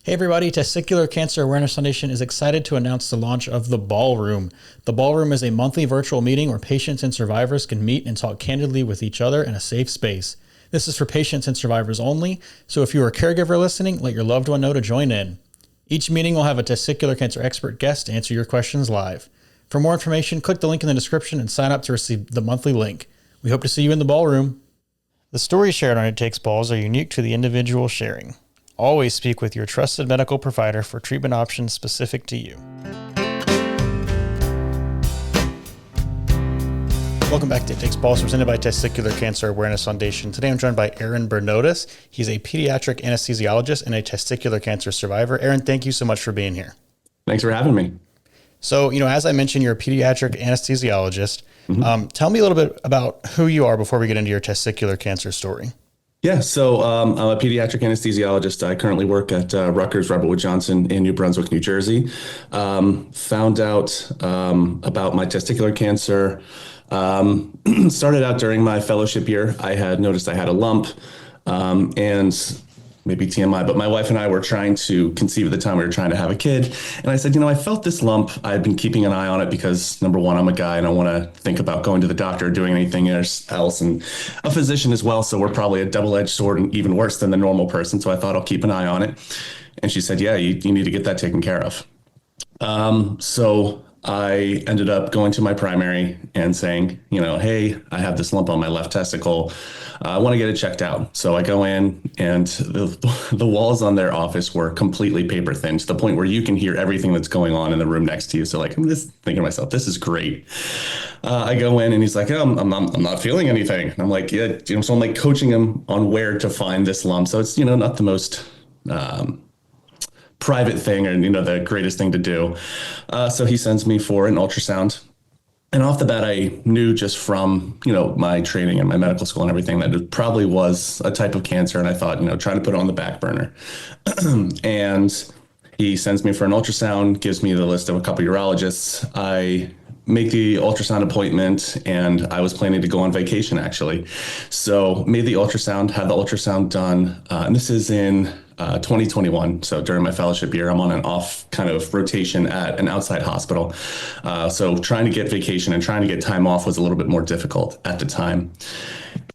Hey everybody, Testicular Cancer Awareness Foundation is excited to announce the launch of The Ballroom. The Ballroom is a monthly virtual meeting where patients and survivors can meet and talk candidly with each other in a safe space. This is for patients and survivors only, so if you are a caregiver listening, let your loved one know to join in. Each meeting will have a testicular cancer expert guest to answer your questions live. For more information, click the link in the description and sign up to receive the monthly link. We hope to see you in the ballroom. The stories shared on It Takes Balls are unique to the individual sharing. Always speak with your trusted medical provider for treatment options specific to you. Welcome back to It Takes Balls, presented by Testicular Cancer Awareness Foundation. Today I'm joined by Aaron Bernotas. He's a pediatric anesthesiologist and a testicular cancer survivor. Aaron, thank you so much for being here. Thanks for having me. So, as I mentioned, you're a pediatric anesthesiologist. Tell me a little bit about who you are before we get into your testicular cancer story. Yeah, so I'm a pediatric anesthesiologist. I currently work at Rutgers Robert Wood Johnson in New Brunswick, New Jersey. Found out about my testicular cancer. Started out during my fellowship year. I had noticed I had a lump, and maybe TMI, but my wife and I were trying to conceive at the time. We were trying to have a kid. And I said, I felt this lump. I've been keeping an eye on it because, number one, I'm a guy and I want to think about going to the doctor or doing anything else, and a physician as well. So we're probably a double-edged sword and even worse than the normal person. So I thought I'll keep an eye on it. And she said, yeah, you need to get that taken care of. So I ended up going to my primary and saying, hey, I have this lump on my left testicle. I want to get it checked out. So I go in, and the walls on their office were completely paper thin, to the point where you can hear everything that's going on in the room next to you. So I'm just thinking to myself, this is great. I go in and he's like, oh, I'm not feeling anything. And I'm like, yeah. So I'm coaching him on where to find this lump. So it's, not the most private thing or, the greatest thing to do. So he sends me for an ultrasound. And off the bat, I knew just from, my training and my medical school and everything that it probably was a type of cancer. And I thought, trying to put it on the back burner. And he sends me for an ultrasound, gives me the list of a couple urologists. I make the ultrasound appointment, and I was planning to go on vacation, actually. So made the ultrasound, had the ultrasound done. And this is in 2021. So during my fellowship year, I'm on an off kind of rotation at an outside hospital. So trying to get vacation and trying to get time off was a little bit more difficult at the time.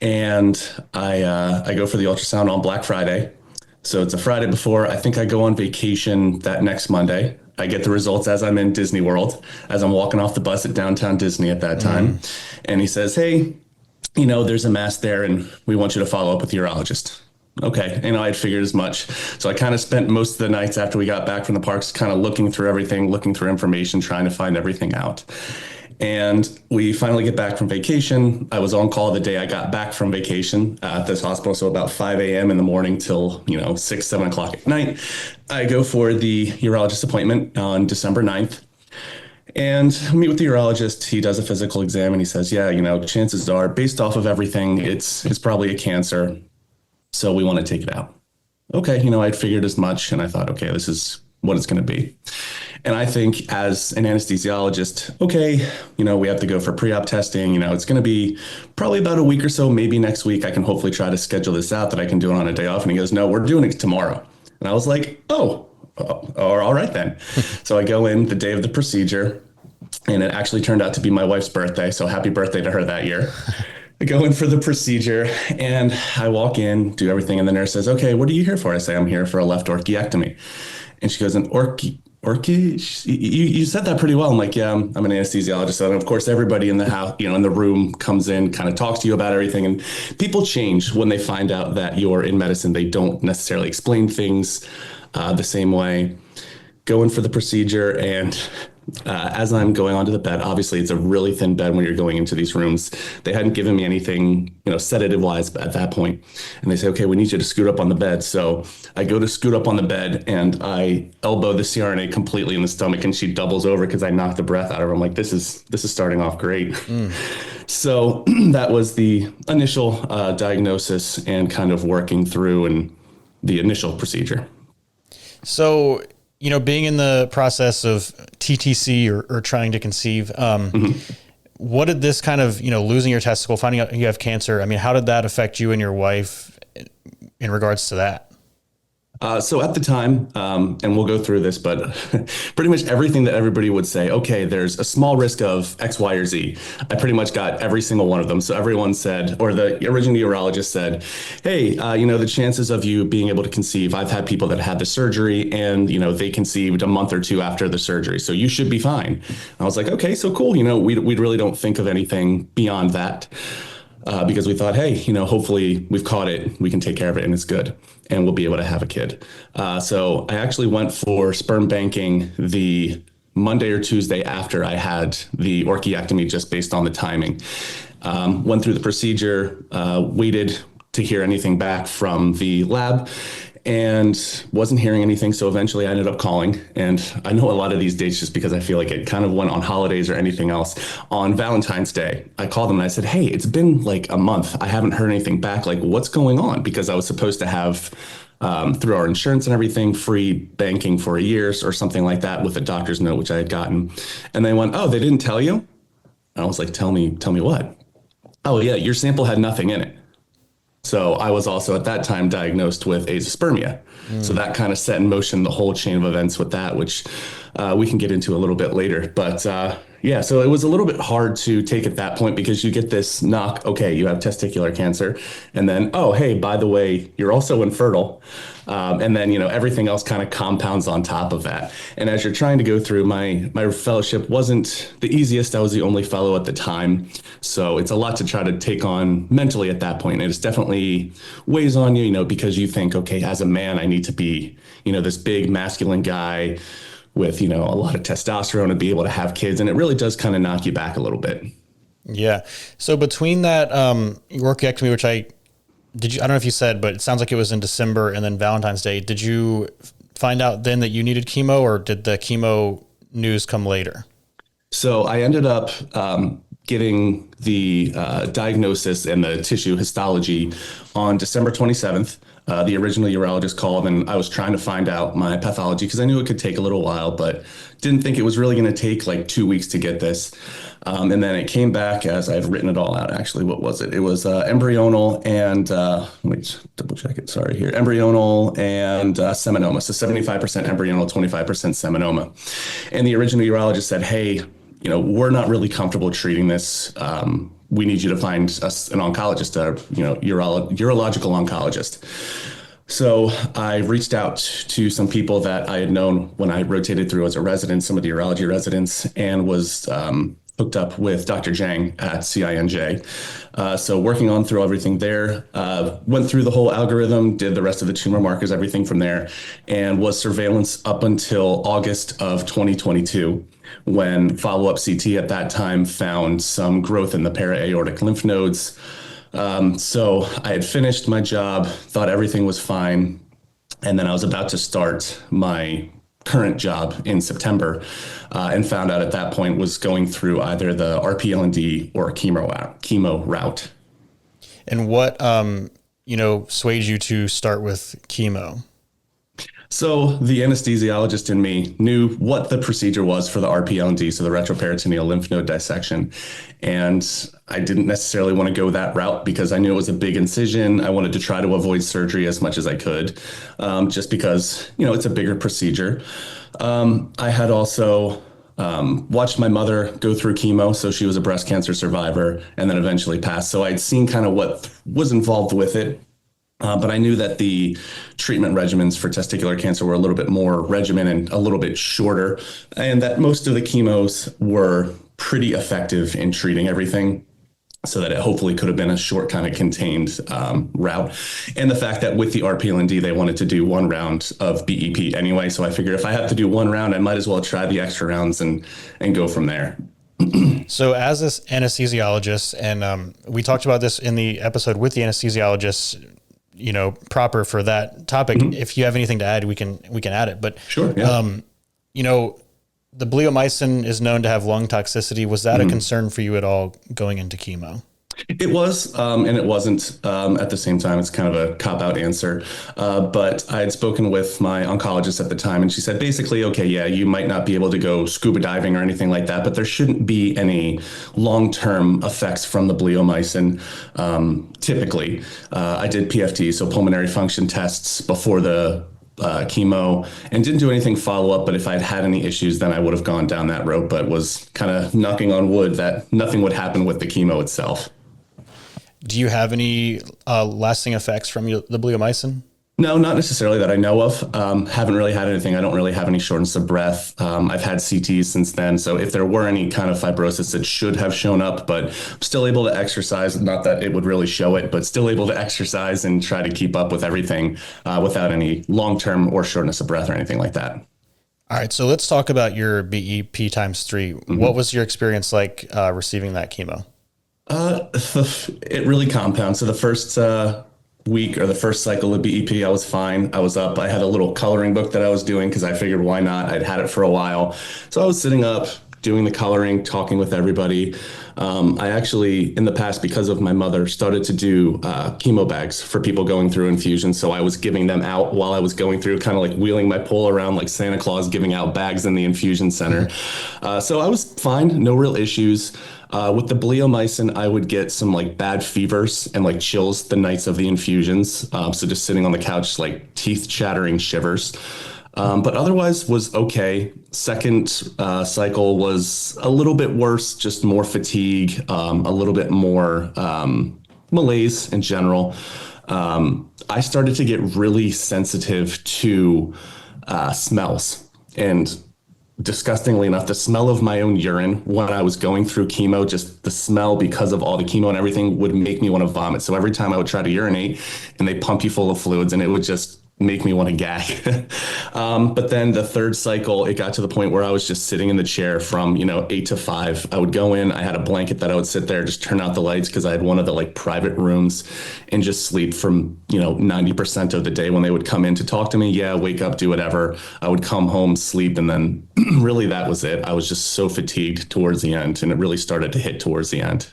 And I go for the ultrasound on Black Friday. So it's a Friday before. I think I go on vacation that next Monday. I get the results as I'm in Disney World, as I'm walking off the bus at downtown Disney at that time. And he says, hey, there's a mass there and we want you to follow up with the urologist. Okay. I'd figured as much. So I kind of spent most of the nights after we got back from the parks kind of looking through everything, looking through information, trying to find everything out. And we finally get back from vacation. I was on call the day I got back from vacation at this hospital. So about 5 a.m. in the morning till, 6, 7 o'clock at night. I go for the urologist appointment on December 9th. And meet with the urologist. He does a physical exam and he says, yeah, chances are, based off of everything, it's probably a cancer. So we want to take it out. Okay, I'd figured as much, and I thought, okay, this is what it's going to be. And I think as an anesthesiologist, okay, we have to go for pre-op testing. It's going to be probably about a week or so, maybe next week. I can hopefully try to schedule this out that I can do it on a day off. And he goes, no, we're doing it tomorrow. And I was like, oh, all right then. So I go in the day of the procedure, and it actually turned out to be my wife's birthday. So happy birthday to her that year. I go in for the procedure and I walk in, do everything. And the nurse says, okay, what are you here for? I say, I'm here for a left orchiectomy. And she goes, an you said that pretty well. I'm like, yeah, I'm an anesthesiologist. And of course, everybody in the house, in the room comes in, kind of talks to you about everything. And people change when they find out that you're in medicine. They don't necessarily explain things the same way. Go in for the procedure, and as I'm going onto the bed, obviously it's a really thin bed when you're going into these rooms. They hadn't given me anything, sedative wise at that point. And they say, okay, we need you to scoot up on the bed. So I go to scoot up on the bed and I elbow the CRNA completely in the stomach, and she doubles over because I knocked the breath out of her. I'm like, this is starting off great. So that was the initial diagnosis and kind of working through and the initial procedure. So, being in the process of TTC or trying to conceive, what did this kind of, losing your testicle, finding out you have cancer, how did that affect you and your wife in regards to that? So at the time, and we'll go through this, but pretty much everything that everybody would say, okay, there's a small risk of X, Y, or Z. I pretty much got every single one of them. So everyone said, or the original urologist said, hey, the chances of you being able to conceive, I've had people that had the surgery and, they conceived a month or two after the surgery. So you should be fine. I was like, okay, so cool. We really don't think of anything beyond that. Because we thought, hey, hopefully we've caught it, we can take care of it, and it's good, and we'll be able to have a kid. So I actually went for sperm banking the Monday or Tuesday after I had the orchiectomy, just based on the timing. Went through the procedure, waited to hear anything back from the lab, and wasn't hearing anything. So eventually I ended up calling. And I know a lot of these dates just because I feel like it kind of went on holidays or anything else. On Valentine's Day, I called them and I said, hey, it's been like a month. I haven't heard anything back. Like, what's going on? Because I was supposed to have, through our insurance and everything, free banking for a year or something like that with a doctor's note, which I had gotten. And they went, oh, they didn't tell you? And I was like, tell me what? Oh, yeah, your sample had nothing in it. So I was also at that time diagnosed with azoospermia. So that kind of set in motion the whole chain of events with that, which we can get into a little bit later. But yeah, so it was a little bit hard to take at that point because you get this knock, okay, you have testicular cancer. And then, oh, hey, by the way, you're also infertile. And then, everything else kind of compounds on top of that. And as you're trying to go through, my fellowship wasn't the easiest. I was the only fellow at the time. So it's a lot to try to take on mentally at that point. And it's definitely weighs on you, because you think, okay, as a man, I need to be, this big masculine guy with, a lot of testosterone to be able to have kids. And it really does kind of knock you back a little bit. Yeah. So between that orchiectomy, which I don't know if you said, but it sounds like it was in December, and then Valentine's Day, did you find out then that you needed chemo, or did the chemo news come later? So I ended up getting the diagnosis and the tissue histology on December 27th. The original urologist called, and I was trying to find out my pathology because I knew it could take a little while, but didn't think it was really going to take like 2 weeks to get this. And then it came back as I've written it all out. Actually, what was it? It was embryonal and let me just double check it. Sorry here. Embryonal and seminoma. So 75% embryonal, 25% seminoma. And the original urologist said, hey, we're not really comfortable treating this. We need you to find us an oncologist, urological oncologist. So I reached out to some people that I had known when I rotated through as a resident, some of the urology residents, and was hooked up with Dr. Jang at CINJ. So working on through everything there, went through the whole algorithm, did the rest of the tumor markers, everything from there, and was surveillance up until August of 2022, when follow-up CT at that time found some growth in the para-aortic lymph nodes. So I had finished my job, thought everything was fine, and then I was about to start my current job in September, and found out at that point was going through either the RPLND or chemo route. And what, swayed you to start with chemo? So the anesthesiologist in me knew what the procedure was for the RPLND, so the retroperitoneal lymph node dissection. And I didn't necessarily want to go that route because I knew it was a big incision. I wanted to try to avoid surgery as much as I could, just because, it's a bigger procedure. I had also watched my mother go through chemo. So she was a breast cancer survivor and then eventually passed. So I'd seen kind of what was involved with it. But I knew that the treatment regimens for testicular cancer were a little bit more regimen and a little bit shorter, and that most of the chemos were pretty effective in treating everything, so that it hopefully could have been a short kind of contained route. And the fact that with the RPLND, they wanted to do one round of BEP anyway. So I figured if I have to do one round, I might as well try the extra rounds and go from there. So as this anesthesiologist, and we talked about this in the episode with the anesthesiologist, proper for that topic. Mm-hmm. If you have anything to add, we can add it. But sure, yeah. The bleomycin is known to have lung toxicity. Was that a concern for you at all going into chemo? It was, and it wasn't at the same time. It's kind of a cop-out answer. But I had spoken with my oncologist at the time, and she said, basically, okay, yeah, you might not be able to go scuba diving or anything like that, but there shouldn't be any long-term effects from the bleomycin. Typically, I did PFT, so pulmonary function tests, before the chemo and didn't do anything follow up. But if I'd had any issues, then I would have gone down that road, but was kind of knocking on wood that nothing would happen with the chemo itself. Do you have any lasting effects from the bleomycin? No, not necessarily that I know of. Haven't really had anything. I don't really have any shortness of breath. I've had CTs since then. So if there were any kind of fibrosis, it should have shown up, but I'm still able to exercise. Not that it would really show it, but still able to exercise and try to keep up with everything without any long-term or shortness of breath or anything like that. All right. So let's talk about your BEP times 3. Mm-hmm. What was your experience like receiving that chemo? It really compounds. So the first week or the first cycle of BEP, I was fine. I was up. I had a little coloring book that I was doing because I figured why not? I'd had it for a while. So I was sitting up, doing the coloring, talking with everybody. I actually, in the past, because of my mother, started to do chemo bags for people going through infusions. So I was giving them out while I was going through, kind of like wheeling my pole around like Santa Claus, giving out bags in the infusion center. So I was fine, no real issues. With the bleomycin, I would get some like bad fevers and like chills the nights of the infusions. So just sitting on the couch, like teeth chattering shivers. But otherwise was okay. Second cycle was a little bit worse, just more fatigue, a little bit more malaise in general. I started to get really sensitive to smells, and disgustingly enough, the smell of my own urine when I was going through chemo, just the smell because of all the chemo and everything would make me want to vomit. So every time I would try to urinate and they pump you full of fluids and it would just make me want to gag. But then the third cycle, it got to the point where I was just sitting in the chair from, 8 to 5. I would go in, I had a blanket that I would sit there, just turn out the lights because I had one of the like private rooms and just sleep from, 90% of the day when they would come in to talk to me. Yeah, wake up, do whatever. I would come home, sleep. And then really that was it. I was just so fatigued towards the end, and it really started to hit towards the end.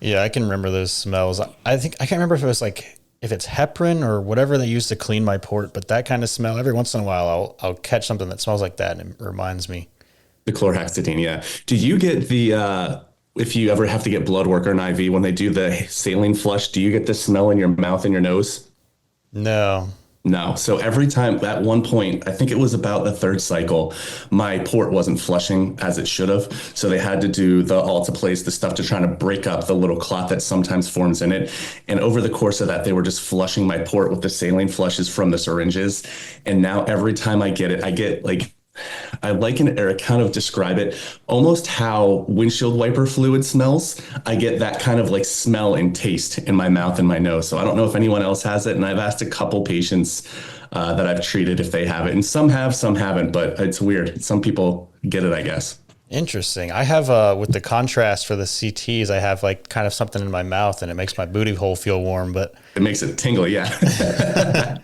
Yeah, I can remember those smells. I can't remember if it was like, if it's heparin or whatever they use to clean my port, but that kind of smell, every once in a while, I'll catch something that smells like that and it reminds me. The chlorhexidine, yeah. Do you get the, if you ever have to get blood work or an IV, when they do the saline flush, do you get the smell in your mouth and your nose? No. No. So every time at one point, I think it was about the third cycle, my port wasn't flushing as it should have. So they had to do the alteplase, the stuff to try to break up the little clot that sometimes forms in it. And over the course of that, they were just flushing my port with the saline flushes from the syringes. And now every time I get it, I get like, I liken it or kind of describe it almost how windshield wiper fluid smells. I get that kind of like smell and taste in my mouth and my nose. So I don't know if anyone else has it. And I've asked a couple patients that I've treated if they have it. And some have, some haven't, but it's weird. Some people get it, I guess. Interesting. I have, with the contrast for the CTs, I have like kind of something in my mouth and it makes my booty hole feel warm, but it makes it tingle. Yeah.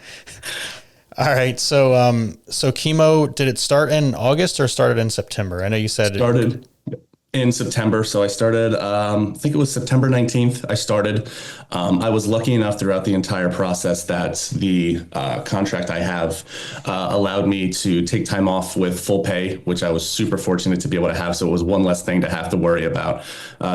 All right. So chemo, did it start in August or started in September? I know you said started in September. So I started, I think it was September 19th. I started. I was lucky enough throughout the entire process that the contract I have allowed me to take time off with full pay, which I was super fortunate to be able to have. So it was one less thing to have to worry about.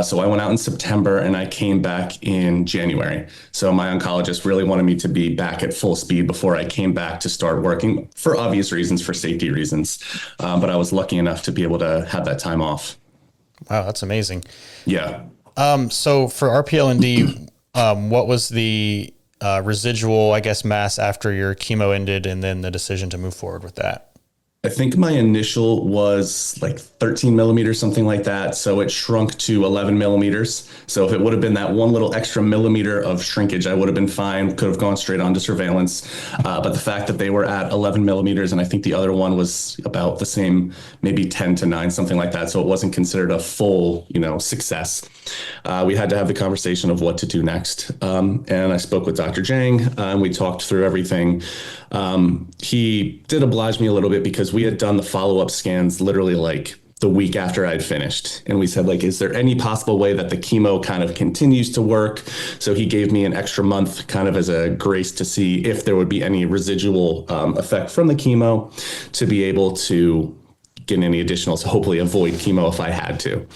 So I went out in September and I came back in January. So my oncologist really wanted me to be back at full speed before I came back to start working for obvious reasons, for safety reasons. But I was lucky enough to be able to have that time off. Wow, that's amazing. Yeah. So for RPLND, what was the residual, I guess, mass after your chemo ended and then the decision to move forward with that? I think my initial was like 13 millimeters, something like that. So it shrunk to 11 millimeters. So if it would have been that one little extra millimeter of shrinkage, I would have been fine. Could have gone straight on to surveillance. But the fact that they were at 11 millimeters, and I think the other one was about the same, maybe 10 to 9, something like that. So it wasn't considered a full, success. We had to have the conversation of what to do next. And I spoke with Dr. Jang and we talked through everything. He did oblige me a little bit because we had done the follow-up scans literally like the week after I'd finished. And we said, like, is there any possible way that the chemo kind of continues to work? So he gave me an extra month kind of as a grace to see if there would be any residual effect from the chemo to be able to get any additional, so hopefully avoid chemo if I had to.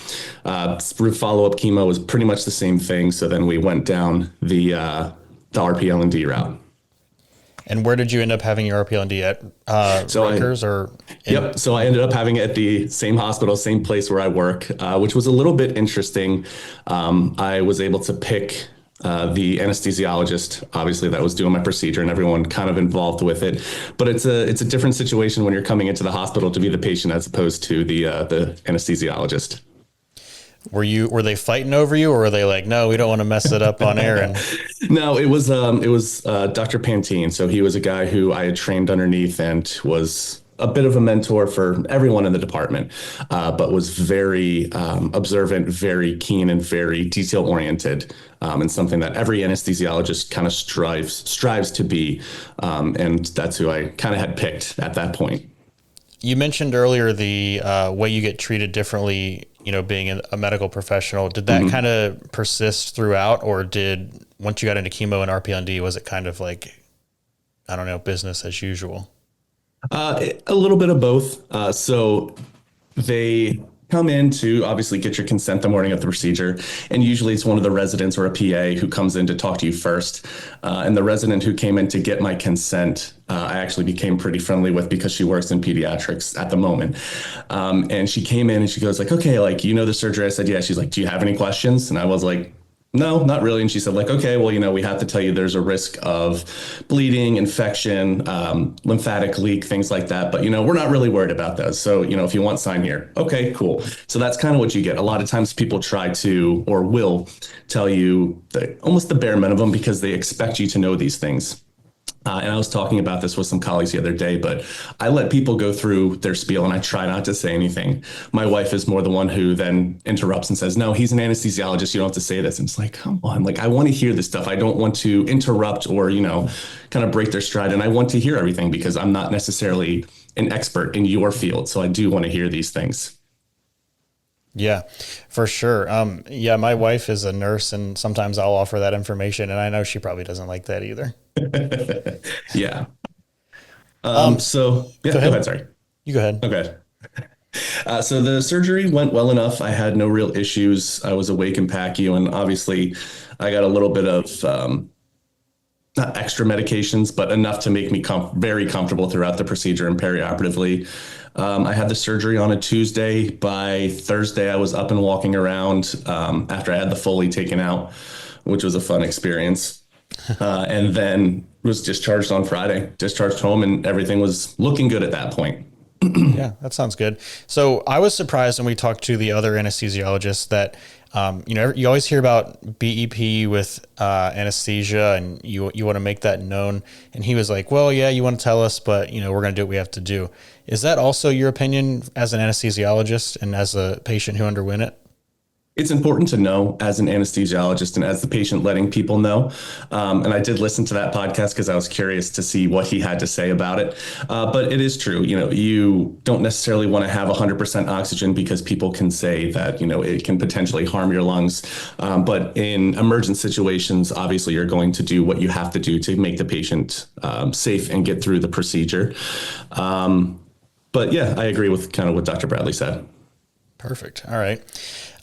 Follow-up chemo was pretty much the same thing. So then we went down the RPLND route. And where did you end up having your RPLND at? Rutgers or? Yep. So I ended up having it at the same hospital, same place where I work, which was a little bit interesting. I was able to pick the anesthesiologist, obviously, that was doing my procedure, and everyone kind of involved with it. But it's a different situation when you're coming into the hospital to be the patient as opposed to the anesthesiologist. Were they fighting over you, or were they like, no, we don't want to mess it up on Aaron? No, it was Dr. Pantene. So he was a guy who I had trained underneath and was a bit of a mentor for everyone in the department, but was very observant, very keen, and very detail oriented, and something that every anesthesiologist kind of strives to be. And that's who I kind of had picked at that point. You mentioned earlier the way you get treated differently, being a medical professional. Did that kind of persist throughout, or once you got into chemo and RPLND, was it kind of like, I don't know, business as usual? A little bit of both. So they come in to obviously get your consent the morning of the procedure. And usually it's one of the residents or a PA who comes in to talk to you first. And the resident who came in to get my consent, I actually became pretty friendly with because she works in pediatrics at the moment. And she came in and she goes like, okay, like, the surgery? I said, yeah. She's like, do you have any questions? And I was like, no, not really. And she said like, okay, well, we have to tell you there's a risk of bleeding, infection, lymphatic leak, things like that. But, we're not really worried about those. So, if you want, sign here. Okay, cool. So that's kind of what you get. A lot of times people try to, or will tell you almost the bare minimum because they expect you to know these things. And I was talking about this with some colleagues the other day, but I let people go through their spiel and I try not to say anything. My wife is more the one who then interrupts and says, no, he's an anesthesiologist. You don't have to say this. And it's like, come on, like, I want to hear this stuff. I don't want to interrupt or, kind of break their stride. And I want to hear everything because I'm not necessarily an expert in your field. So I do want to hear these things. Yeah, for sure. My wife is a nurse and sometimes I'll offer that information and I know she probably doesn't like that either. Yeah. So yeah, go ahead. Sorry. You go ahead. Okay. So the surgery went well enough. I had no real issues. I was awake in PACU, and obviously I got a little bit of, not extra medications, but enough to make me very comfortable throughout the procedure and perioperatively. I had the surgery on a Tuesday. By Thursday, I was up and walking around after I had the Foley taken out, which was a fun experience. And then was discharged on Friday, discharged home, and everything was looking good at that point. Yeah, that sounds good. So I was surprised when we talked to the other anesthesiologists that, you always hear about BEP with anesthesia and you want to make that known. And he was like, well, yeah, you want to tell us, but we're going to do what we have to do. Is that also your opinion as an anesthesiologist and as a patient who underwent it? It's important to know as an anesthesiologist and as the patient letting people know. And I did listen to that podcast because I was curious to see what he had to say about it. But it is true. You don't necessarily want to have 100% oxygen because people can say that, it can potentially harm your lungs. But in emergent situations, obviously, you're going to do what you have to do to make the patient safe and get through the procedure. But yeah, I agree with kind of what Dr. Bradley said. Perfect. All right.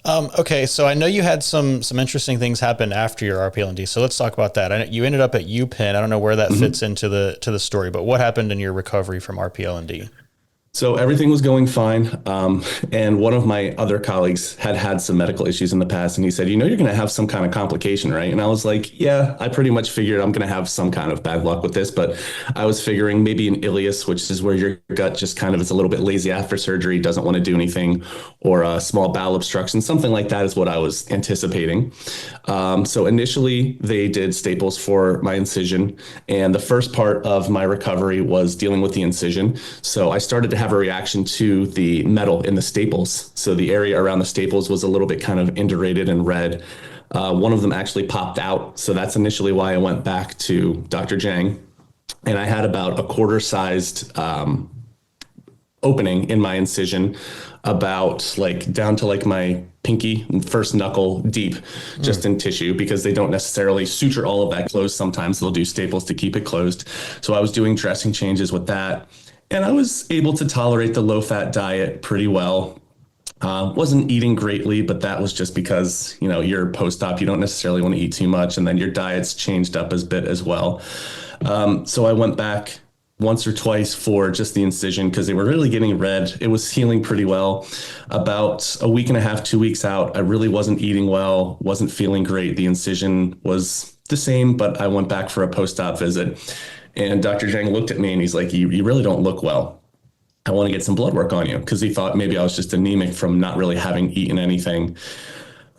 Okay, so I know you had some interesting things happen after your RPLND. So let's talk about that. You ended up at UPenn. I don't know where that fits into the story, but what happened in your recovery from RPLND? So everything was going fine. And one of my other colleagues had some medical issues in the past. And he said, you're going to have some kind of complication, right? And I was like, yeah, I pretty much figured I'm going to have some kind of bad luck with this. But I was figuring maybe an ileus, which is where your gut just kind of is a little bit lazy after surgery, doesn't want to do anything, or a small bowel obstruction, something like that is what I was anticipating. So initially they did staples for my incision. And the first part of my recovery was dealing with the incision. So I started to have a reaction to the metal in the staples. So the area around the staples was a little bit kind of indurated and red. One of them actually popped out. So that's initially why I went back to Dr. Jang. And I had about a quarter-sized opening in my incision, about down to my pinky and first knuckle deep, just in tissue, because they don't necessarily suture all of that closed. Sometimes they'll do staples to keep it closed. So I was doing dressing changes with that. And I was able to tolerate the low-fat diet pretty well. Wasn't eating greatly, but that was just because, you're post-op, you don't necessarily want to eat too much. And then your diet's changed up a bit as well. So I went back once or twice for just the incision because they were really getting red. It was healing pretty well. About a week and a half, 2 weeks out, I really wasn't eating well, wasn't feeling great. The incision was the same, but I went back for a post-op visit. And Dr. Zhang looked at me and he's like, you really don't look well. I want to get some blood work on you, because he thought maybe I was just anemic from not really having eaten anything.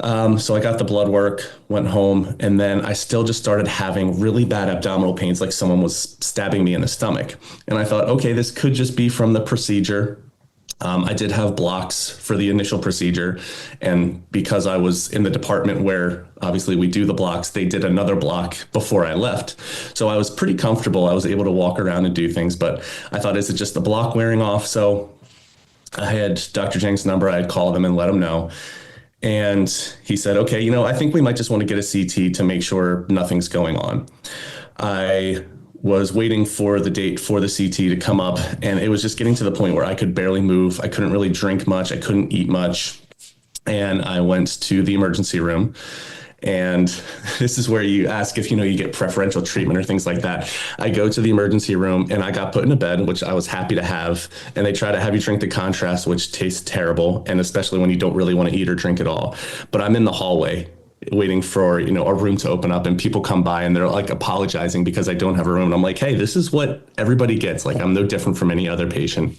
So I got the blood work, went home, and then I still just started having really bad abdominal pains, like someone was stabbing me in the stomach. And I thought, okay, this could just be from the procedure. I did have blocks for the initial procedure. And because I was in the department where obviously we do the blocks, they did another block before I left. So I was pretty comfortable. I was able to walk around and do things, but I thought, is it just the block wearing off? So I had Dr. Zhang's number. I had called him and let him know. And he said, okay, I think we might just want to get a CT to make sure nothing's going on. I was waiting for the date for the CT to come up, and it was just getting to the point where I could barely move. I couldn't really drink much. I couldn't eat much. And I went to the emergency room. And this is where you ask if, you get preferential treatment or things like that. I go to the emergency room and I got put in a bed, which I was happy to have. And they try to have you drink the contrast, which tastes terrible. And especially when you don't really want to eat or drink at all. But I'm in the hallway waiting for, a room to open up, and people come by and they're like apologizing because I don't have a room. And I'm like, hey, this is what everybody gets. Like, I'm no different from any other patient.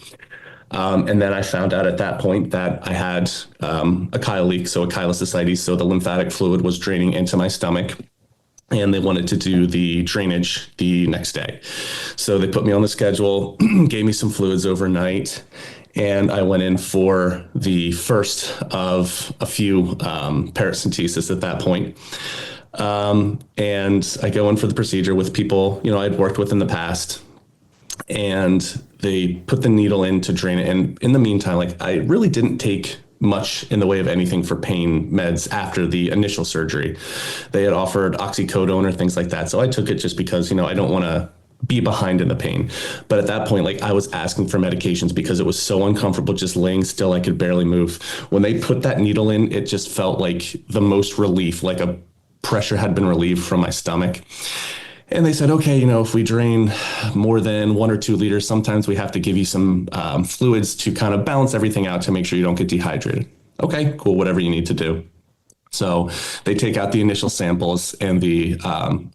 And then I found out at that point that I had a chyle leak, so a chylous ascites. So the lymphatic fluid was draining into my stomach, and they wanted to do the drainage the next day. So they put me on the schedule, gave me some fluids overnight, and I went in for the first of a few paracentesis at that point. And I go in for the procedure with people, I'd worked with in the past. And they put the needle in to drain it. And in the meantime, I really didn't take much in the way of anything for pain meds after the initial surgery. They had offered oxycodone or things like that. So I took it just because, I don't want to be behind in the pain. But at that point, I was asking for medications because it was so uncomfortable just laying still. I could barely move. When they put that needle in, it just felt like the most relief, like a pressure had been relieved from my stomach. And they said, okay, if we drain more than 1 or 2 liters, sometimes we have to give you some fluids to kind of balance everything out to make sure you don't get dehydrated. Okay, cool, whatever you need to do. So they take out the initial samples, and the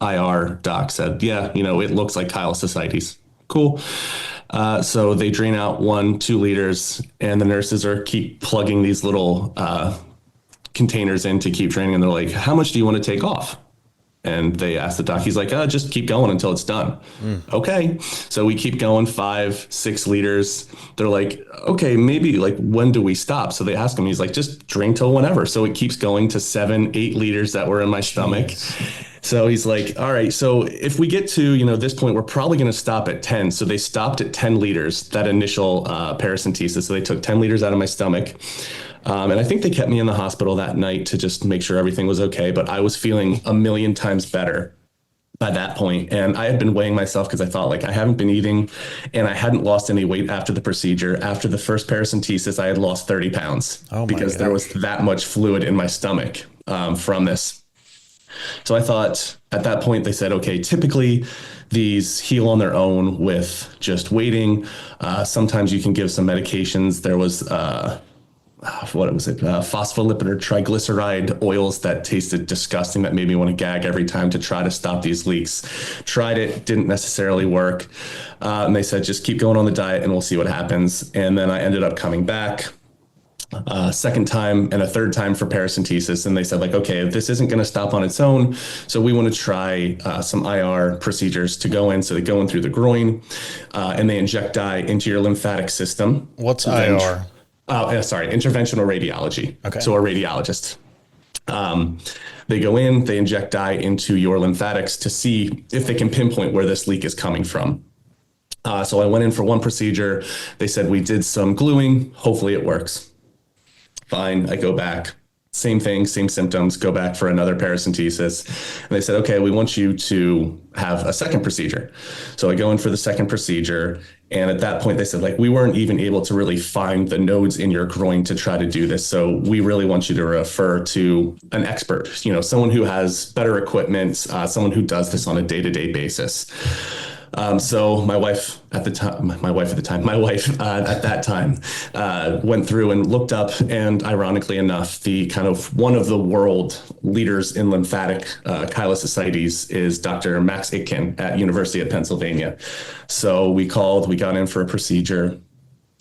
IR doc said, yeah, it looks like chylous ascites. Cool. So they drain out 1-2 liters, and the nurses keep plugging these little containers in to keep draining. And they're like, how much do you want to take off? And they asked the doc, he's like, just keep going until it's done. Okay. So we keep going 5-6 liters. They're like, okay, maybe when do we stop? So they ask him, he's like, just drink till whenever. So it keeps going to 7-8 liters that were in my stomach. Jeez. So he's like, all right, so if we get to, this point, we're probably going to stop at 10. So they stopped at 10 liters, that initial paracentesis. So they took 10 liters out of my stomach. And I think they kept me in the hospital that night to just make sure everything was okay. But I was feeling a million times better by that point. And I had been weighing myself because I thought I haven't been eating, and I hadn't lost any weight after the procedure. After the first paracentesis, I had lost 30 pounds because there was that much fluid in my stomach from this. So I thought at that point, they said, okay, typically these heal on their own with just waiting. Sometimes you can give some medications. There was phospholipid or triglyceride oils that tasted disgusting, that made me want to gag every time, to try to stop these leaks. Tried it, didn't necessarily work. And they said, just keep going on the diet and we'll see what happens. And then I ended up coming back second time and a third time for paracentesis. And they said, okay, this isn't going to stop on its own. So we want to try some IR procedures to go in. So they go in through the groin and they inject dye into your lymphatic system. What's IR? Interventional radiology. Okay. So a radiologist. They go in, they inject dye into your lymphatics to see if they can pinpoint where this leak is coming from. So I went in for one procedure. They said, we did some gluing. Hopefully it works. Fine. I go back. Same thing, same symptoms, go back for another paracentesis. And they said, okay, we want you to have a second procedure. So I go in for the second procedure, And at that point, they said, like, we weren't even able to really find the nodes in your groin to try to do this. So we really want you to refer to an expert, someone who has better equipment, someone who does this on a day-to-day basis. So my wife at that time went through and looked up, and ironically enough, the kind of one of the world leaders in lymphatic Chylous Ascites is Dr. Max Itkin at University of Pennsylvania. So we got in for a procedure,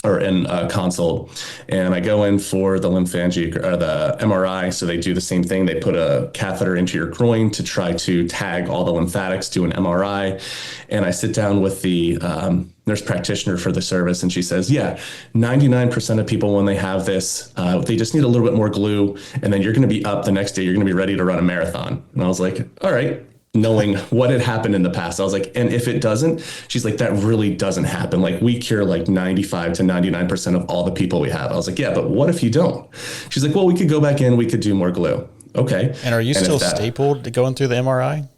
or in a consult, and I go in for the the MRI. So they do the same thing. They put a catheter into your groin to try to tag all the lymphatics to an MRI. And I sit down with the nurse practitioner for the service, and she says, yeah, 99% of people, when they have this, they just need a little bit more glue, and then you're going to be up the next day. You're going to be ready to run a marathon. And I was like, all right. Knowing what had happened in the past, I was like, and if it doesn't, she's like, that really doesn't happen. Like, we cure like 95 to 99% of all the people we have. I was like, yeah, but what if you don't? She's like, well, we could go back in, we could do more glue. Okay. And are you still stapled going through the MRI?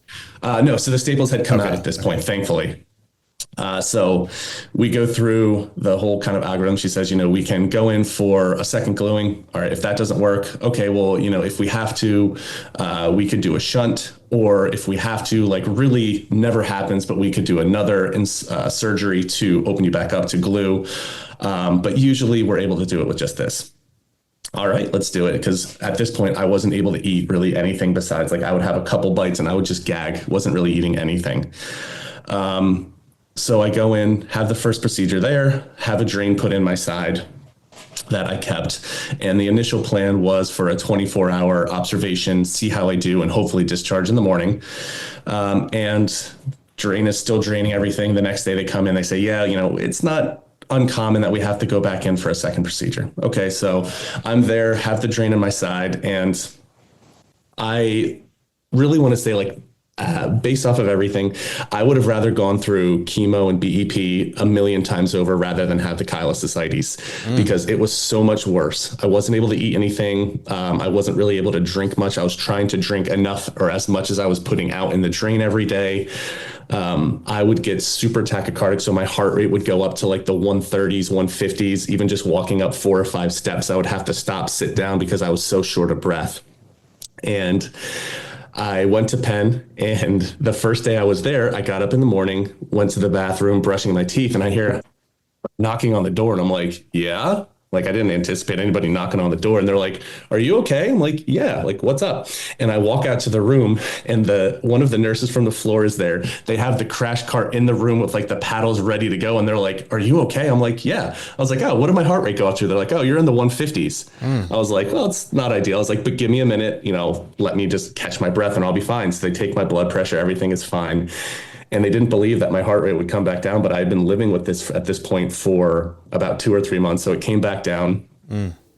No. So the staples had come out at this point, thankfully. So we go through the whole kind of algorithm. She says, we can go in for a second gluing. All right, if that doesn't work, okay, well, if we have to, we could do a shunt, or if we have to, like, really never happens, but we could do another surgery to open you back up to glue. But usually we're able to do it with just this. All right, let's do it. Because at this point, I wasn't able to eat really anything besides, like, I would have a couple bites and I would just gag, wasn't really eating anything. So I go in, have the first procedure there, have a drain put in my side that I kept. And the initial plan was for a 24-hour observation, see how I do, and hopefully discharge in the morning. And drain is still draining everything. The next day they come in, they say, yeah, it's not uncommon that we have to go back in for a second procedure. Okay, so I'm there, have the drain in my side, and I really want to say, like, based off of everything, I would have rather gone through chemo and BEP a million times over rather than have the Chylous Ascites, because it was so much worse. I wasn't able to eat anything. I wasn't really able to drink much. I was trying to drink enough or as much as I was putting out in the drain every day. I would get super tachycardic. So my heart rate would go up to like the 130s, 150s, even just walking up 4 or 5 steps. I would have to stop, sit down because I was so short of breath. And I went to Penn, and the first day I was there, I got up in the morning, went to the bathroom, brushing my teeth, and I hear knocking on the door, and I'm like, yeah? Like, I didn't anticipate anybody knocking on the door, and they're like, are you okay? I'm like, yeah, like, what's up? And I walk out to the room, and one of the nurses from the floor is there. They have the crash cart in the room with like the paddles ready to go, and they're like, are you okay? I'm like, yeah. I was like, oh, what did my heart rate go up to? They're like, oh, you're in the 150s. I was like, well, it's not ideal. I was like, but give me a minute, let me just catch my breath and I'll be fine. So they take my blood pressure, everything is fine. And they didn't believe that my heart rate would come back down, but I had been living with this at this point for about 2 or 3 months. So it came back down.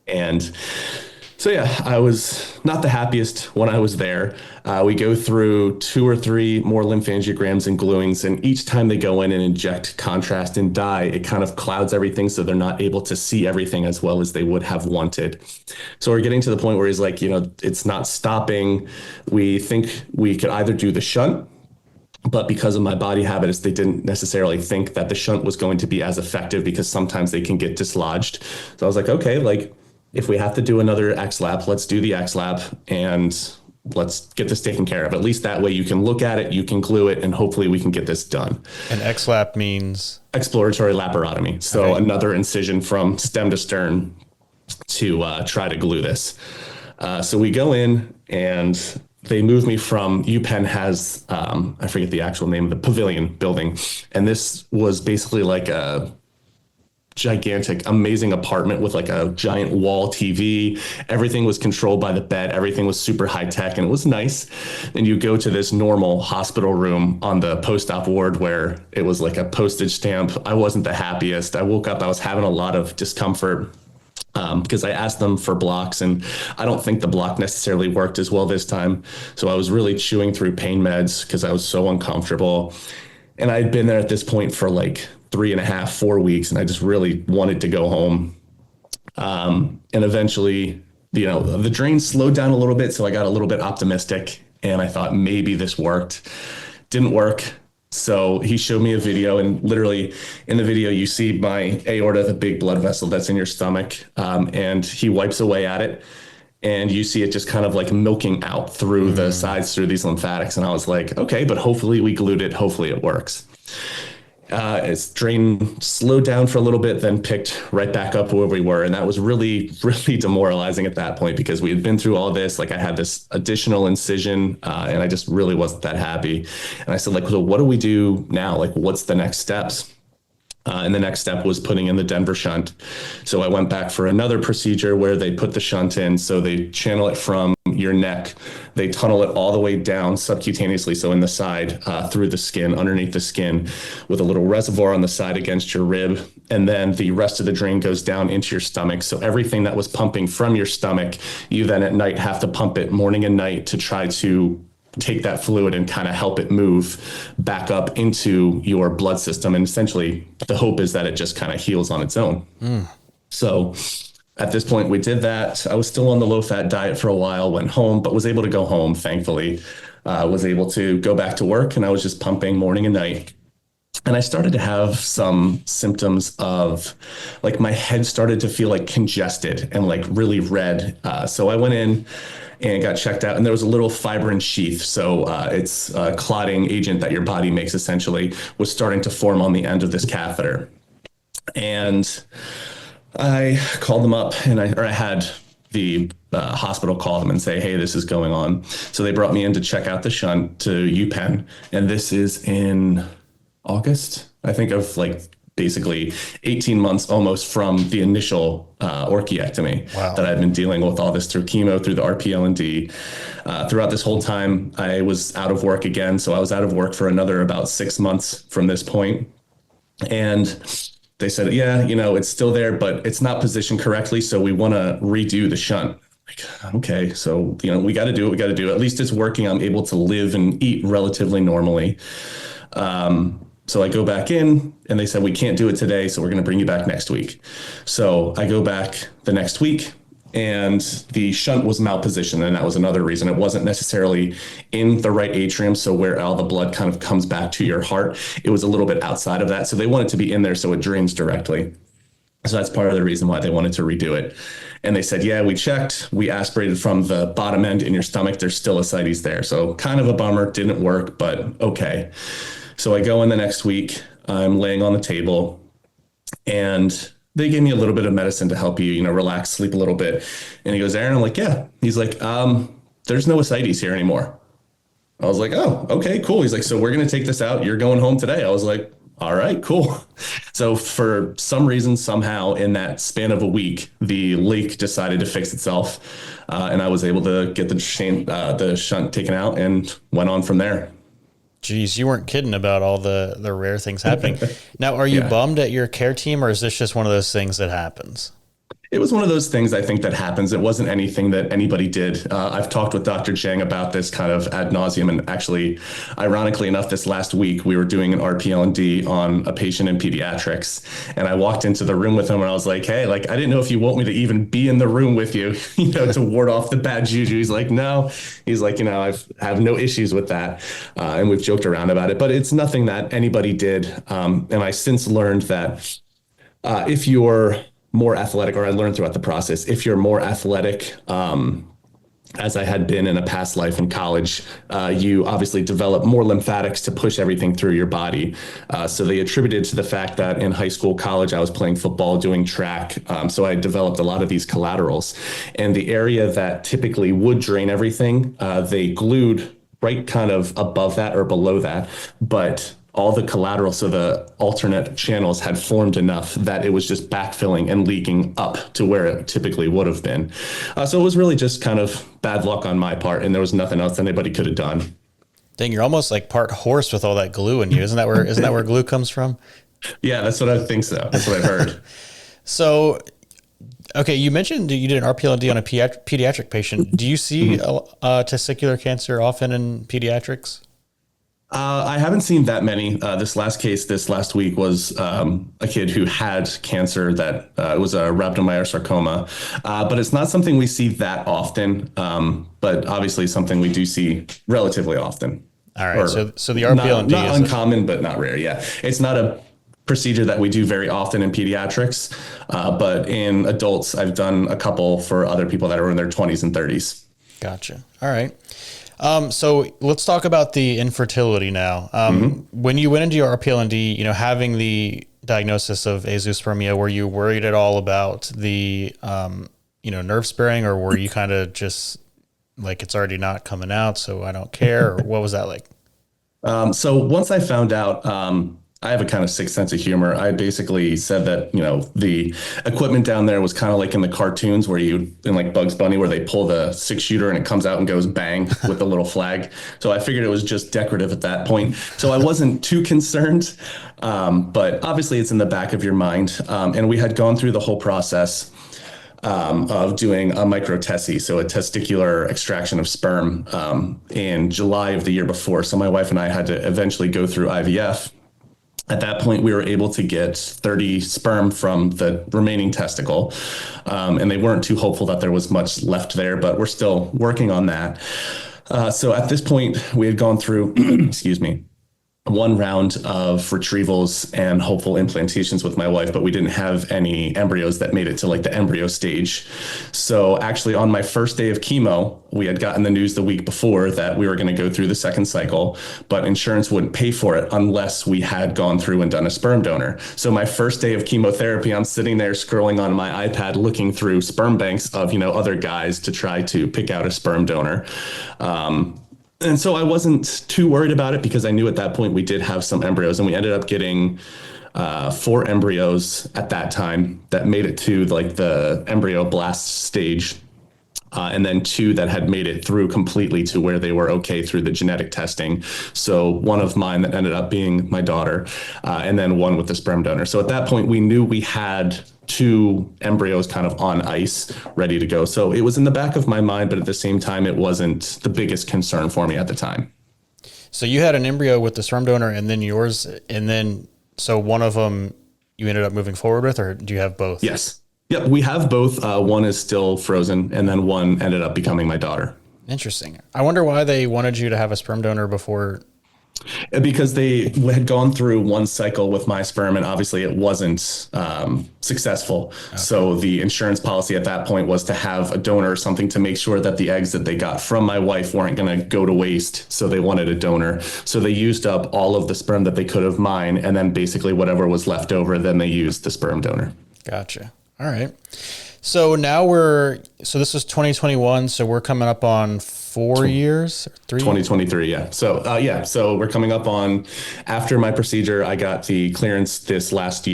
And so, yeah, I was not the happiest when I was there. We go through 2 or 3 more lymphangiograms and gluings. And each time they go in and inject contrast and dye, it kind of clouds everything. So they're not able to see everything as well as they would have wanted. So we're getting to the point where he's like, it's not stopping. We think we could either do the shunt, but because of my body habits, they didn't necessarily think that the shunt was going to be as effective because sometimes they can get dislodged. So I was like, okay, like, if we have to do another XLAP, let's do the XLAP and let's get this taken care of. At least that way you can look at it, you can glue it, and hopefully we can get this done. And XLAP means? Exploratory laparotomy. So another incision from stem to stern to try to glue this. So we go in, and they moved me from UPenn has, I forget the actual name of the pavilion building. And this was basically like a gigantic, amazing apartment with like a giant wall TV. Everything was controlled by the bed. Everything was super high tech, and it was nice. And you go to this normal hospital room on the post-op ward where it was like a postage stamp. I wasn't the happiest. I woke up, I was having a lot of discomfort. Because I asked them for blocks, and I don't think the block necessarily worked as well this time. So I was really chewing through pain meds because I was so uncomfortable. And I'd been there at this point for like 3.5, 4 weeks, and I just really wanted to go home. And eventually, the drain slowed down a little bit, so I got a little bit optimistic, and I thought maybe this worked. Didn't work. So he showed me a video, and literally in the video, you see my aorta, the big blood vessel that's in your stomach, and he wipes away at it. And you see it just kind of like milking out through the sides, through these lymphatics. And I was like, okay, but hopefully we glued it. Hopefully it works. It's drain slowed down for a little bit, then picked right back up where we were. And that was really, really demoralizing at that point because we had been through all this. Like I had this additional incision and I just really wasn't that happy. And I said, like, so what do we do now? Like, what's the next steps? And the next step was putting in the Denver shunt. So I went back for another procedure where they put the shunt in. So they channel it from your neck. They tunnel it all the way down subcutaneously. So in the side, through the skin, underneath the skin, with a little reservoir on the side against your rib. And then the rest of the drain goes down into your stomach. So everything that was pumping from your stomach, you then at night have to pump it morning and night to try to take that fluid and kind of help it move back up into your blood system. And essentially the hope is that it just kind of heals on its own. So at this point we did that. I was still on the low fat diet for a while, went home, but was able to go home. Thankfully, was able to go back to work, and I was just pumping morning and night. And I started to have some symptoms of like my head started to feel like congested and like really red. So I went in and got checked out, and there was a little fibrin sheath. So it's a clotting agent that your body makes essentially was starting to form on the end of this catheter. And I called them up, and I had the hospital call them and say, hey, this is going on. So they brought me in to check out the shunt to UPenn. And this is in August, I think, of like basically 18 months almost from the initial orchiectomy that I've been dealing with all this through chemo, through the RPLND. Throughout this whole time, I was out of work again. So I was out of work for another about 6 months from this point. And they said, yeah, you know, it's still there, but it's not positioned correctly. So we want to redo the shunt. Like, okay, so, you know, we got to do what we got to do. At least it's working. I'm able to live and eat relatively normally. So I go back in, and they said, we can't do it today, so we're going to bring you back next week. So I go back the next week, and the shunt was malpositioned, and that was another reason. It wasn't necessarily in the right atrium, so where all the blood kind of comes back to your heart. It was a little bit outside of that, so they wanted to be in there so it drains directly. So that's part of the reason why they wanted to redo it. And they said, yeah, we checked. We aspirated from the bottom end in your stomach. There's still ascites there. So kind of a bummer. Didn't work, but okay. So I go in the next week. I'm laying on the table, and they gave me a little bit of medicine to help you, you know, relax, sleep a little bit. And he goes, Aaron, I'm like, yeah. He's like, there's no ascites here anymore. I was like, oh, okay, cool. He's like, so we're going to take this out. You're going home today. I was like, all right, cool. So for some reason, somehow in that span of a week, the leak decided to fix itself. And I was able to get the shunt taken out and went on from there. Geez, you weren't kidding about all the rare things happening. Now, are you bummed at your care team, or is this just one of those things that happens? It was one of those things I think that happens. It wasn't anything that anybody did. I've talked with Dr. Chang about this kind of ad nauseum. And actually, ironically enough, this last week, we were doing an RPLND on a patient in pediatrics. And I walked into the room with him, and I was like, hey, like, I didn't know if you want me to even be in the room with you, you know, to ward off the bad juju. He's like, no. He's like, you know, I have no issues with that. And we've joked around about it, but it's nothing that anybody did. And I since learned that if you're more athletic, or I learned throughout the process, if you're more athletic, as I had been in a past life in college, you obviously develop more lymphatics to push everything through your body. So they attributed to the fact that in high school, college, I was playing football, doing track. So I developed a lot of these collaterals. And the area that typically would drain everything, they glued right kind of above that or below that. But all the collateral, so the alternate channels had formed enough that it was just backfilling and leaking up to where it typically would have been. So it was really just kind of bad luck on my part, and there was nothing else anybody could have done. Dang, you're almost like part horse with all that glue in you. Isn't that where glue comes from? Yeah, that's what I think so. That's what I've heard. So, okay, you mentioned you did an RPLND on a pediatric patient. Do you see testicular cancer often in pediatrics? I haven't seen that many. This last case, this last week, was a kid who had cancer that it was a rhabdomyosarcoma, but it's not something we see that often, but obviously something we do see relatively often. All right. Or So the not, RPLND not is uncommon, but not rare. Yeah. It's not a procedure that we do very often in pediatrics, but in adults, I've done a couple for other people that are in their 20s and 30s. Gotcha. All right. So let's talk about the infertility now. When you went into your RPLND, having the diagnosis of azoospermia, were you worried at all about the, nerve sparing, or were you kind of just like, it's already not coming out, so I don't care? Or what was that like? So once I found out, I have a kind of sick sense of humor. I basically said that, the equipment down there was kind of like in the cartoons where in like Bugs Bunny, where they pull the 6-shooter and it comes out and goes bang with the little flag. So I figured it was just decorative at that point. So I wasn't too concerned. But obviously it's in the back of your mind. And we had gone through the whole process of doing a micro-TESE, so a testicular extraction of sperm, in July of the year before. So my wife and I had to eventually go through IVF. At that point, we were able to get 30 sperm from the remaining testicle, and they weren't too hopeful that there was much left there, but we're still working on that. So at this point, we had gone through, excuse me, one round of retrievals and hopeful implantations with my wife, but we didn't have any embryos that made it to like the embryo stage. So actually on my first day of chemo, we had gotten the news the week before that we were going to go through the second cycle, but insurance wouldn't pay for it unless we had gone through and done a sperm donor. So my first day of chemotherapy, I'm sitting there scrolling on my iPad, looking through sperm banks of, other guys to try to pick out a sperm donor. And so I wasn't too worried about it because I knew at that point we did have some embryos, and we ended up getting 4 embryos at that time that made it to like the embryo blast stage. And then 2 that had made it through completely to where they were okay through the genetic testing. So one of mine that ended up being my daughter, and then 1 with the sperm donor. So at that point, we knew we had 2 embryos kind of on ice, ready to go. So it was in the back of my mind, but at the same time, it wasn't the biggest concern for me at the time. So you had an embryo with the sperm donor and then yours, and then, so one of them you ended up moving forward with, or do you have both? Yes. Yep, we have both. One is still frozen, and then 1 ended up becoming my daughter. Interesting. I wonder why they wanted you to have a sperm donor before. Because they had gone through 1 cycle with my sperm, and obviously it wasn't successful. Okay. So the insurance policy at that point was to have a donor or something to make sure that the eggs that they got from my wife weren't going to go to waste. So they wanted a donor. So they used up all of the sperm that they could of mine, and then basically whatever was left over, then they used the sperm donor. Gotcha. All right. So now so this was 2021. So we're coming up on 4 years, 3 2023. Yeah. So we're coming up on, after my procedure, I got the clearance this last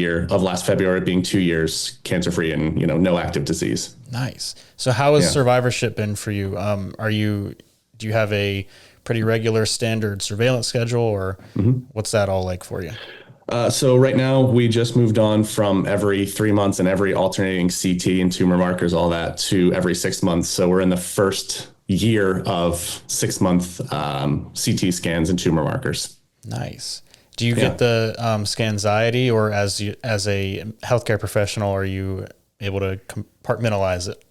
February, being 2 years cancer free and, no active disease. Nice. So how has survivorship been for you? Do you have a pretty regular standard surveillance schedule, or what's that all like for you? So right now we just moved on from every 3 months and every alternating CT and tumor markers, all that, to every 6 months. So we're in the first year of 6-month CT scans and tumor markers. Nice. Do you get the scanxiety, or as a healthcare professional, are you able to compartmentalize it?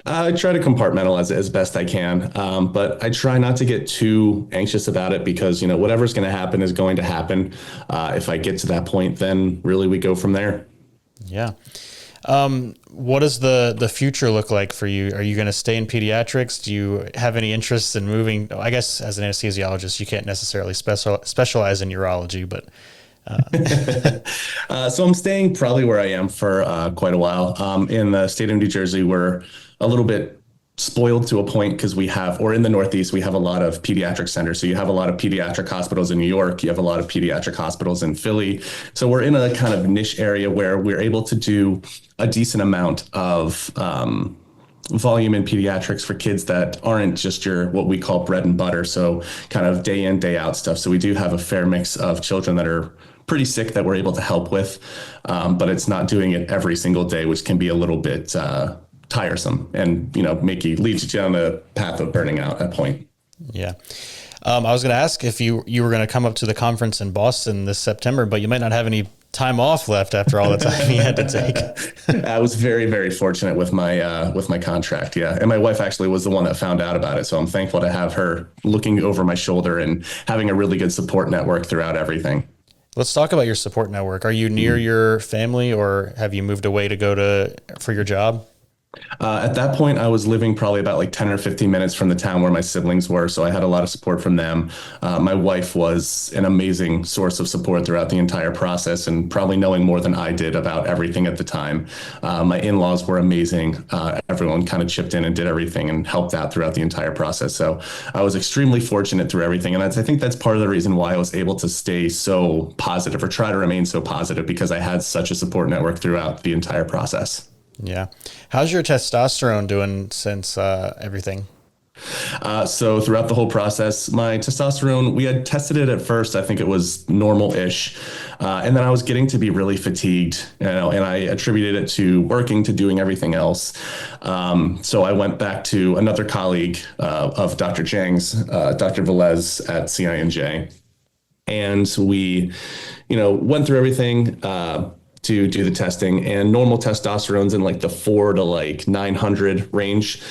I try to compartmentalize it as best I can, but I try not to get too anxious about it because, whatever's going to happen is going to happen. If I get to that point, then really we go from there. Yeah. What does the future look like for you? Are you going to stay in pediatrics? Do you have any interest in moving? I guess as an anesthesiologist, you can't necessarily specialize in urology, but... So I'm staying probably where I am for quite a while. In the state of New Jersey, we're a little bit spoiled to a point because or in the Northeast, we have a lot of pediatric centers. So you have a lot of pediatric hospitals in New York. You have a lot of pediatric hospitals in Philly. So we're in a kind of niche area where we're able to do a decent amount of volume in pediatrics for kids that aren't just what we call bread and butter. So kind of day in, day out stuff. So we do have a fair mix of children that are pretty sick that we're able to help with, but it's not doing it every single day, which can be a little bit tiresome and, leads you down the path of burning out at point. Yeah. I was going to ask if you were going to come up to the conference in Boston this September, but you might not have any time off left after all the time he had to take. I was very, very fortunate with my contract. Yeah. And my wife actually was the one that found out about it. So I'm thankful to have her looking over my shoulder and having a really good support network throughout everything. Let's talk about your support network. Are you near your family, or have you moved away for your job? At that point, I was living probably about like 10 or 15 minutes from the town where my siblings were. So I had a lot of support from them. My wife was an amazing source of support throughout the entire process, and probably knowing more than I did about everything at the time. My in-laws were amazing. Everyone kind of chipped in and did everything and helped out throughout the entire process. So I was extremely fortunate through everything. And I think that's part of the reason why I was able to stay so positive, or try to remain so positive, because I had such a support network throughout the entire process. Yeah. How's your testosterone doing since everything? So throughout the whole process, my testosterone, we had tested it at first. I think it was normal-ish. And then I was getting to be really fatigued, and I attributed it to working, to doing everything else. So I went back to another colleague of Dr. Chang's, Dr. Velez at CINJ. And we, went through everything, to do the testing, and normal testosterone's in like the 400 to like 900 range,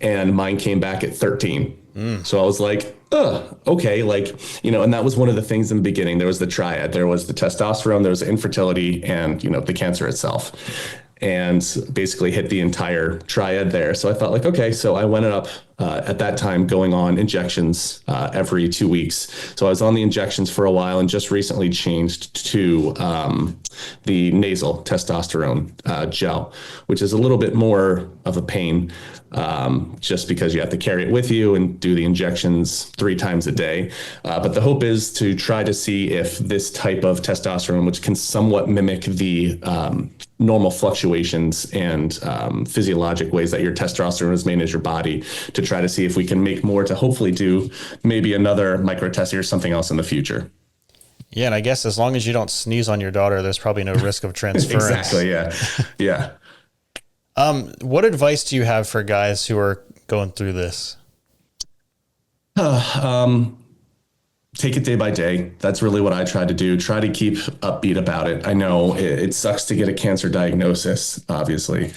and mine came back at 13. So I was like, okay, and that was one of the things in the beginning. There was the triad, there was the testosterone, there was the infertility, and the cancer itself, and basically hit the entire triad there. So I thought like, okay, so I went up at that time going on injections every 2 weeks. So I was on the injections for a while, and just recently changed to the nasal testosterone gel, which is a little bit more of a pain, just because you have to carry it with you and do the injections 3 times a day. But the hope is to try to see if this type of testosterone, which can somewhat mimic the normal fluctuations and physiologic ways that your testosterone is made as your body, to try to see if we can make more to hopefully do maybe another micro-TESE or something else in the future. Yeah, and I guess as long as you don't sneeze on your daughter, there's probably no risk of transference. Exactly, yeah. Yeah. What advice do you have for guys who are going through this? Take it day by day. That's really what I try to do. Try to keep upbeat about it. I know it sucks to get a cancer diagnosis, obviously.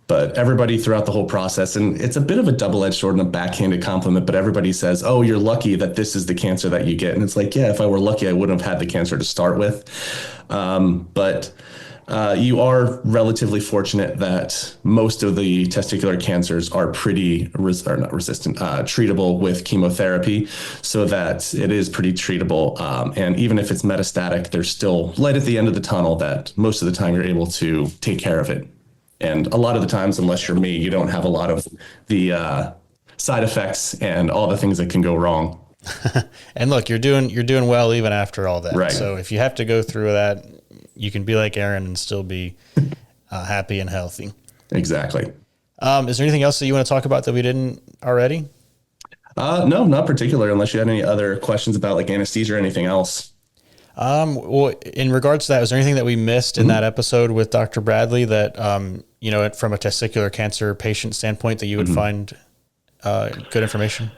But everybody throughout the whole process, and it's a bit of a double-edged sword and a backhanded compliment, but everybody says, oh, you're lucky that this is the cancer that you get. And it's like, yeah, if I were lucky, I wouldn't have had the cancer to start with. But you are relatively fortunate that most of the testicular cancers are pretty, treatable with chemotherapy, so that it is pretty treatable. And even if it's metastatic, there's still light at the end of the tunnel that most of the time you're able to take care of it. And a lot of the times, unless you're me, you don't have a lot of the side effects and all the things that can go wrong. And look, you're doing well even after all that. Right. So if you have to go through that, you can be like Aaron and still be happy and healthy. Exactly. Is there anything else that you want to talk about that we didn't already? No, not particular, unless you had any other questions about like anesthesia or anything else. Well, in regards to that, was there anything that we missed in that episode with Dr. Bradley that, from a testicular cancer patient standpoint, that you would find good information?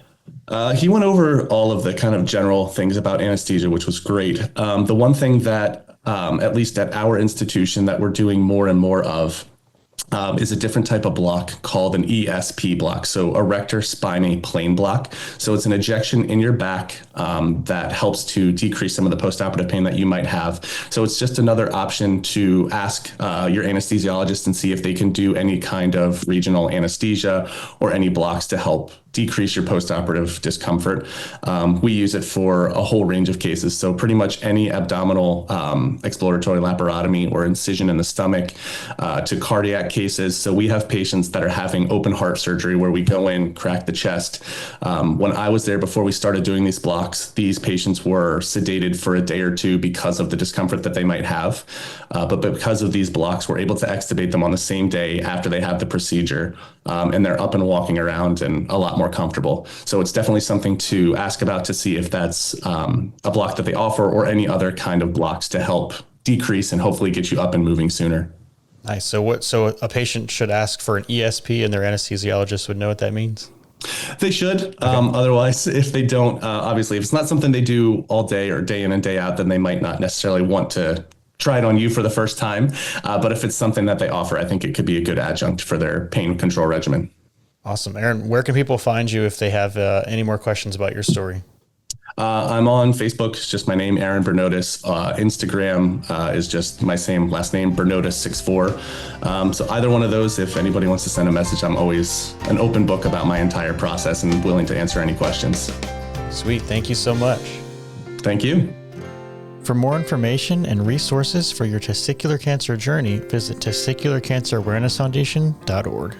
He went over all of the kind of general things about anesthesia, which was great. The one thing that, at least at our institution, that we're doing more and more of is a different type of block called an ESP block, so erector spinae plane block. So it's an ejection in your back that helps to decrease some of the postoperative pain that you might have. So it's just another option to ask your anesthesiologist and see if they can do any kind of regional anesthesia or any blocks to help decrease your postoperative discomfort. We use it for a whole range of cases. So pretty much any abdominal exploratory laparotomy or incision in the stomach to cardiac cases. So we have patients that are having open heart surgery where we go in, crack the chest. When I was there before we started doing these blocks, these patients were sedated for a day or two because of the discomfort that they might have. But because of these blocks, we're able to extubate them on the same day after they have the procedure. And they're up and walking around and a lot more comfortable. So it's definitely something to ask about to see if that's a block that they offer or any other kind of blocks to help decrease and hopefully get you up and moving sooner. Nice. So a patient should ask for an ESP and their anesthesiologist would know what that means? They should. Okay. Otherwise, if they don't, obviously, if it's not something they do all day or day in and day out, then they might not necessarily want to try it on you for the first time. But if it's something that they offer, I think it could be a good adjunct for their pain control regimen. Awesome. Aaron, where can people find you if they have any more questions about your story? I'm on Facebook. It's just my name, Aaron Bernotas. Instagram is just my same last name, Bernotas64. So either one of those, if anybody wants to send a message, I'm always an open book about my entire process and willing to answer any questions. Sweet. Thank you so much. Thank you. For more information and resources for your testicular cancer journey, visit testicularcancerawarenessfoundation.org.